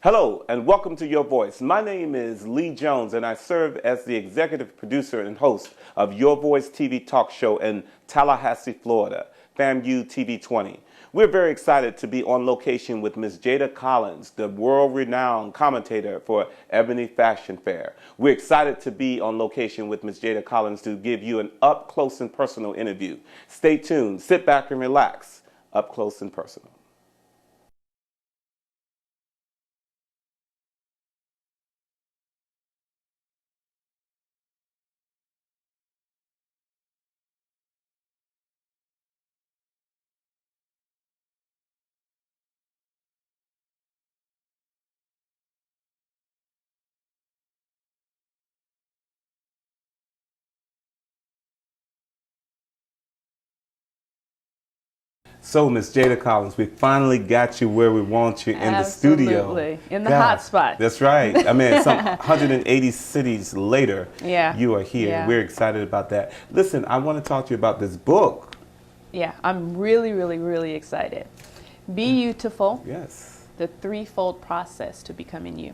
Hello and welcome to Your Voice. My name is Lee Jones and I serve as the executive producer and host of Your Voice TV talk show in Tallahassee, Florida, FAMU TV 20. We're very excited to be on location with Ms. Jada Collins, the world-renowned commentator for Ebony Fashion Fair. We're excited to be on location with Ms. Jada Collins to give you an up-close and personal interview. Stay tuned, sit back and relax, up close and personal. So, Miss Jada Collins, we finally got you where we want you in the studio. Absolutely. In the hot spot. That's right. I mean, some 180 cities later, you are here. Yeah. We're excited about that. Listen, I want to talk to you about this book. Yeah, I'm really excited. Be Beautiful. Yes. The threefold process to becoming you.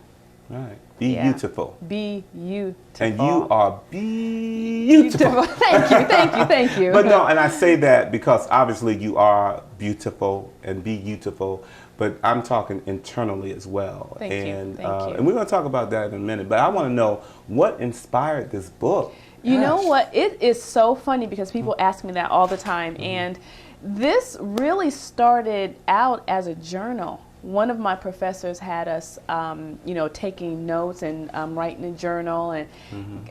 Right. Be beautiful. Be beautiful. And you are beautiful. Thank you. But no, and I say that because obviously you are beautiful and be beautiful, but I'm talking internally as well. Thank you. And we're going to talk about that in a minute, but I want to know what inspired this book. You know what? It is so funny because people ask me that all the time, and this really started out as a journal. One of my professors had us, taking notes and writing a journal, and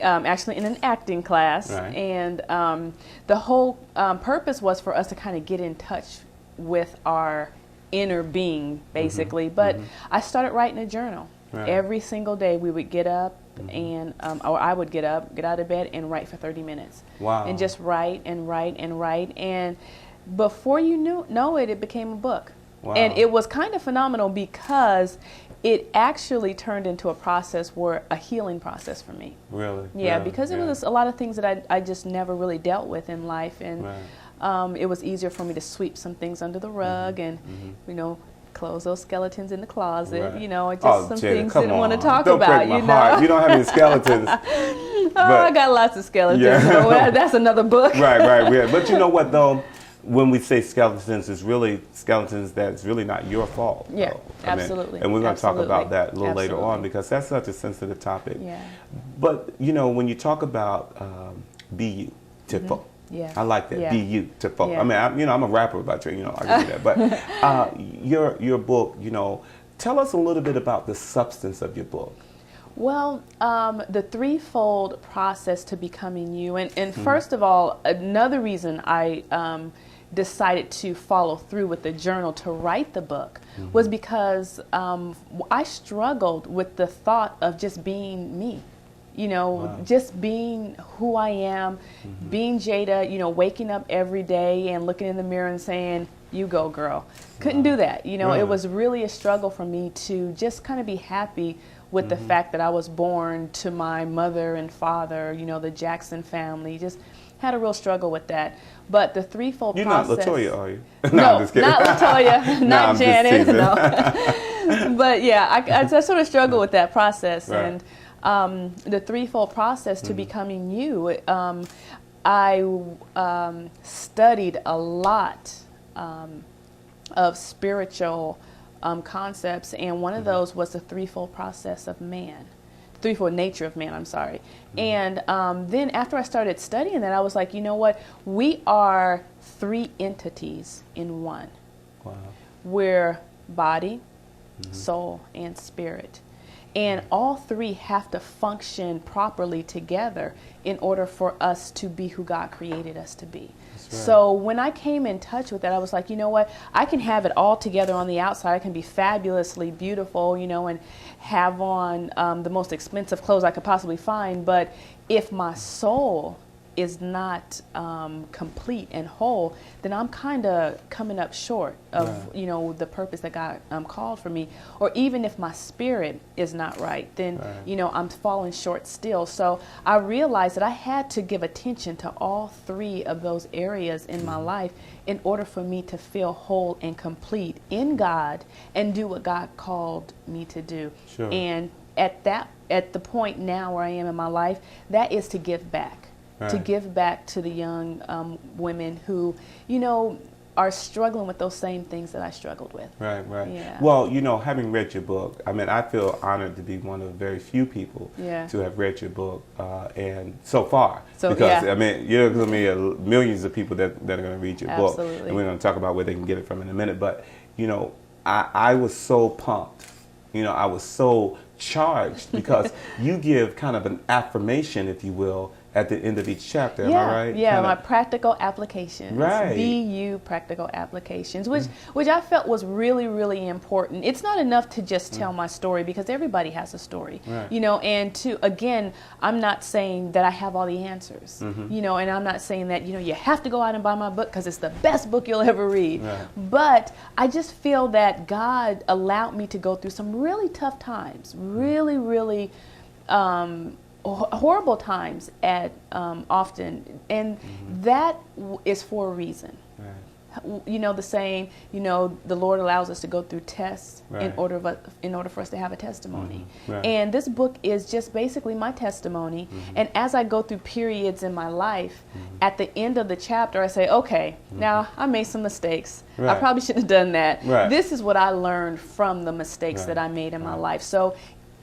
actually in an acting class. Right. And the whole purpose was for us to kind of get in touch with our inner being, basically. But I started writing a journal. Right. Every single day we would get up and, or I would get out of bed and write for 30 minutes. Wow. And just write and write and write. And before you know it, it became a book. Wow. And it was kind of phenomenal because it actually turned into a healing process for me. Really? Yeah, because it was a lot of things that I just never really dealt with in life. And it was easier for me to sweep some things under the rug and, close those skeletons in the closet. Right. Just some Jada, things didn't want to talk Don't about. break my heart. You don't have any skeletons. I got lots of skeletons. So that's another book. Right. But you know what, though? When we say skeletons, it's really skeletons that's really not your fault. Yeah, though. absolutely. And we're going to talk about that a little later on because that's such a sensitive topic. Yeah. But, when you talk about be beautiful, yeah. I like that, be beautiful. Yeah. I mean, I'm a rapper by trade, I give you that. But your book, tell us a little bit about the substance of your book. Well, the threefold process to becoming you. And first of all, another reason I decided to follow through with the journal to write the book was because I struggled with the thought of just being me. Just being who I am, being Jada, waking up every day and looking in the mirror and saying, you go, girl. Couldn't do that. It was really a struggle for me to just kind of be happy with the fact that I was born to my mother and father, the Jackson family. Just had a real struggle with that. But the threefold process. You're not LaToya, are you? No, I'm just kidding. not LaToya, not Janet. No. But yeah, I sort of struggle with that process. Right. And the threefold process to becoming you, I studied a lot of spiritual concepts, and one of those was the threefold process of man, threefold nature of man, I'm sorry. And then after I started studying that, I was like, you know what? We are three entities in one. Wow. We're body, soul, and spirit. And all three have to function properly together in order for us to be who God created us to be. Right. So when I came in touch with that, I was like, you know what? I can have it all together on the outside. I can be fabulously beautiful, and have on the most expensive clothes I could possibly find. But if my soul is not complete and whole, then I'm kind of coming up short of Right. you know, the purpose that God called for me. Or even if my spirit is not right, then Right. you know, I'm falling short still. So I realized that I had to give attention to all three of those areas in my life in order for me to feel whole and complete in God and do what God called me to do. Sure. And at the point now where I am in my life, that is to give back, to Right. give back to the young women who, you know, are struggling with those same things that I struggled with. Right, right. Yeah. Well, you know, having read your book, I mean, I feel honored to be one of very few people Yeah. to have read your book, and so far. So, because, yeah. I mean, you're going to be millions of people that are going to read your book. Absolutely. And we're going to talk about where they can get it from in a minute. But, you know, I was so pumped. You know, I was so charged because you give kind of an affirmation, if you will, at the end of each chapter. Am I right? Yeah, Kinda- my practical applications. Right. BU practical applications, which I felt was really, really important. It's not enough to just tell my story because everybody has a story. Right. You know, and again, I'm not saying that I have all the answers. You know, and I'm not saying that, you know, you have to go out and buy my book because it's the best book you'll ever read. Right. But I just feel that God allowed me to go through some really tough times, really, really horrible times at often, and that is for a reason. Right. You know the saying, you know, the Lord allows us to go through tests in Right. order for us to have a testimony. Right. And this book is just basically my testimony. And as I go through periods in my life, at the end of the chapter, I say, okay, now I made some mistakes. I Right. probably shouldn't have done that. Right. This is what I learned from the mistakes Right. that I made in my Right. life. So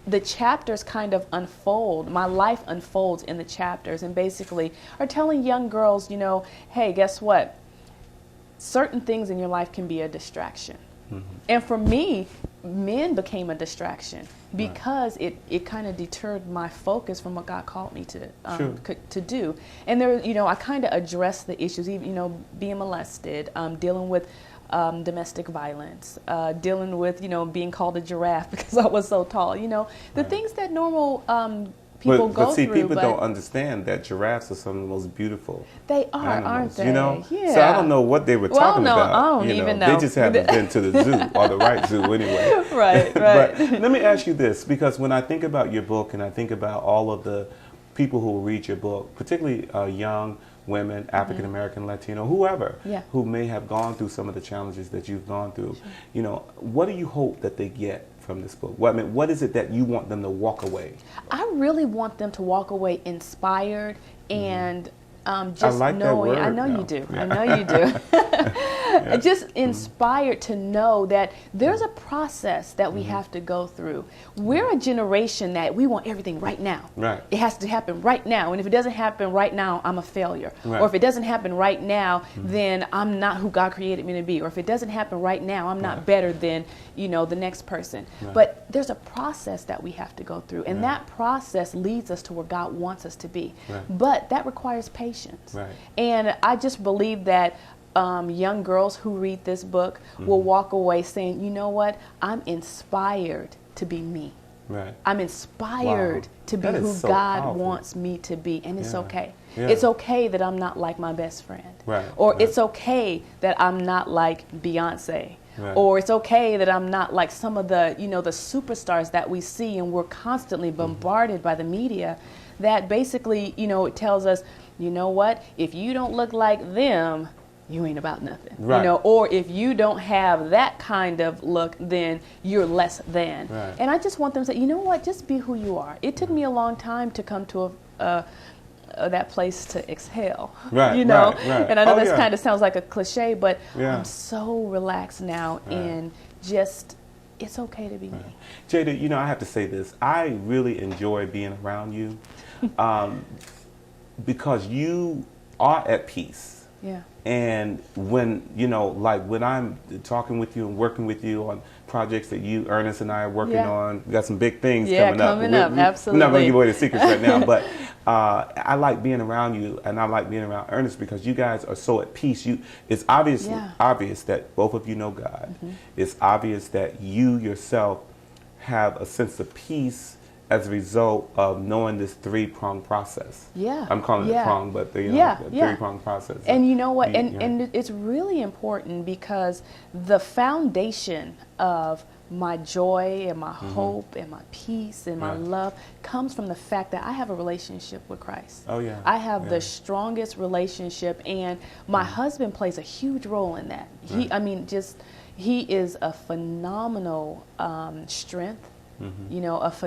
the chapters kind of unfold, my life unfolds in the chapters, and basically are telling young girls, you know, hey, guess what? Certain things in your life can be a distraction. And for me, men became a distraction because it kind of deterred my focus from what God called me Sure. to do. And there, you know, I kind of addressed the issues, even, you know, being molested, dealing with domestic violence, dealing with, you know, being called a giraffe because I was so tall, you know, the things that normal people go but see, through. people don't understand that giraffes are some of the most beautiful They are, aren't animals, they? you know? Yeah. So I don't know what they were Well, talking no, about. I don't you even They know. just haven't been to the zoo, or the right zoo anyway. Right, But right. let me ask you this, because when I think about your book and I think about all of the people who read your book, particularly young women, African American, Latino, whoever, Yeah. who may have gone through some of the challenges that you've gone through, you know, what do you hope that they get from this book? What, I mean, what is it that you want them to walk away? I really want them to walk away inspired and just I like that knowing. I word know now. you do. Yeah. I know you do. Just inspired to know that there's a process that we have to go through. We're a generation that we want everything right now. Right. It has to happen right now. And if it doesn't happen right now, I'm a failure. Right. Or if it doesn't happen right now, then I'm not who God created me to be. Or if it doesn't happen right now, I'm not better than, you know, the next person. Right. But there's a process that we have to go through. And that process leads us to where God wants us to be. Right. But that requires patience. Right. And I just believe that young girls who read this book will walk away saying, you know what, I'm inspired to be me. Right. I'm inspired Wow. to be That is who so God powerful. wants me to be. And it's Yeah. okay. Yeah. It's okay that I'm not like my best friend. Right. Or Right. it's okay that I'm not like Beyonce. Right. Or it's okay that I'm not like some of the, you know, the superstars that we see and we're constantly bombarded by the media that basically, you know, it tells us, you know what, if you don't look like them, you ain't about nothing. Right. You know, or if you don't have that kind of look, then you're less than. Right. And I just want them to say, you know what, just be who you are. It took me a long time to come to that place to exhale. Right, You know, right, right. and I know Oh, this yeah. kind of sounds like a cliche, but Yeah. I'm so relaxed now Right. and just, it's okay to be me. Jada, you know, I have to say this. I really enjoy being around you because you are at peace. Yeah. And when, you know, like when I'm talking with you and working with you on projects that you, Ernest and I are working Yeah. on, we got some big things Yeah, coming up. coming up, We're not going absolutely. to give away the secrets right now, but I like being around you and I like being around Ernest because you guys are so at peace. It's obvious that both of you know God. It's obvious that you yourself have a sense of peace as a result of knowing this three-pronged process. Yeah. I'm calling it prong, but the three-pronged process. And you know what? And it's really important because the foundation of my joy and my hope and my peace and my love comes from the fact that I have a relationship with Christ. Oh, yeah. I have the strongest relationship, and my husband plays a huge role in that. He is a phenomenal strength, you know, a